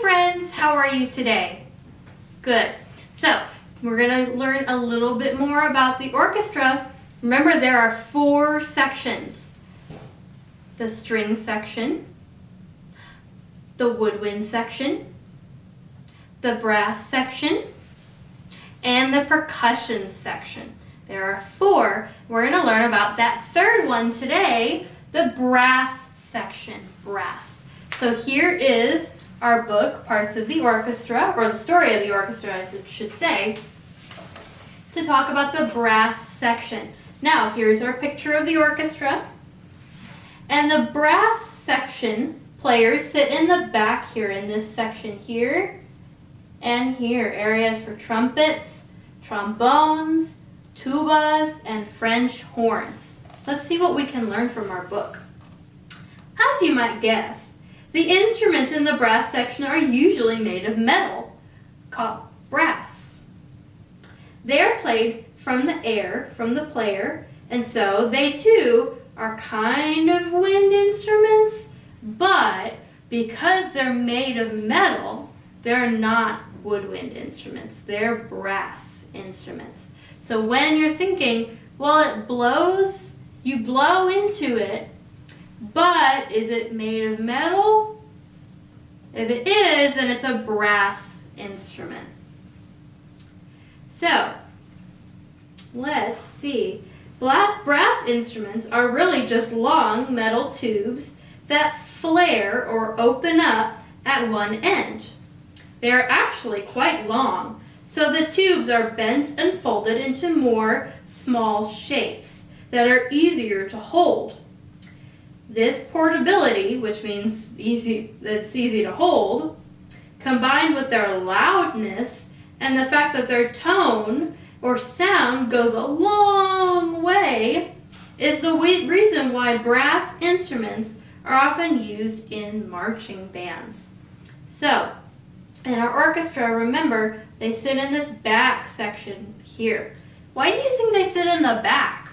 friends, how are you today? Good. So, we're going to learn a little bit more about the orchestra. Remember, there are 4 sections. The string section, the woodwind section, the brass section, and the percussion section. There are 4. We're going to learn about that third one today, the brass section, brass. So here is our book, Parts of the Orchestra, or the story of the orchestra, I should say, to talk about the brass section. Now, here's our picture of the orchestra. And the brass section players sit in the back here in this section here and here. Areas for trumpets, trombones, tubas, and French horns. Let's see what we can learn from our book. As you might guess, the instruments in the brass section are usually made of metal, called brass. They are played from the air, from the player, and so they too are kind of wind instruments, but because they're made of metal, they're not woodwind instruments. They're brass instruments. So when you're thinking, well, it blows, you blow into it, but is it made of metal? If it is, then it's a brass instrument. So, let's see. Brass instruments are really just long metal tubes that flare or open up at one end. They are actually quite long, so the tubes are bent and folded into more small shapes that are easier to hold. This portability, which means it's easy to hold, combined with their loudness and the fact that their tone or sound goes a long way, is the reason why brass instruments are often used in marching bands. So, in our orchestra, remember, they sit in this back section here. Why do you think they sit in the back?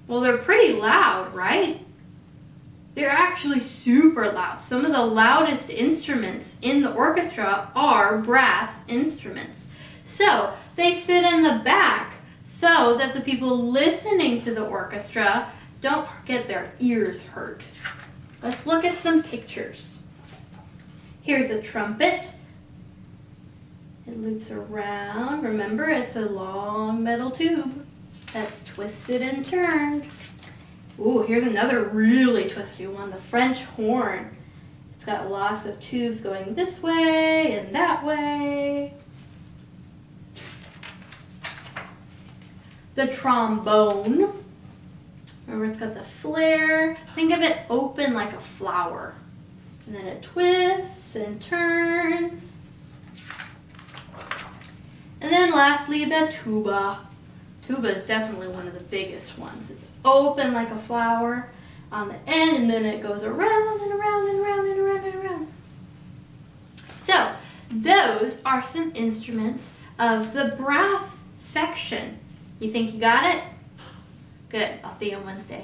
Well, they're pretty loud, right? They're actually super loud. Some of the loudest instruments in the orchestra are brass instruments. So they sit in the back so that the people listening to the orchestra don't get their ears hurt. Let's look at some pictures. Here's a trumpet. It loops around. Remember, it's a long metal tube that's twisted and turned. Ooh, here's another really twisty one, the French horn. It's got lots of tubes going this way and that way. The trombone. Remember, it's got the flare. Think of it open like a flower. And then it twists and turns. And then lastly, the tuba. Tuba is definitely one of the biggest ones. It's open like a flower on the end, and then it goes around and around and around and around and around. So, those are some instruments of the brass section. You think you got it? Good. I'll see you on Wednesday.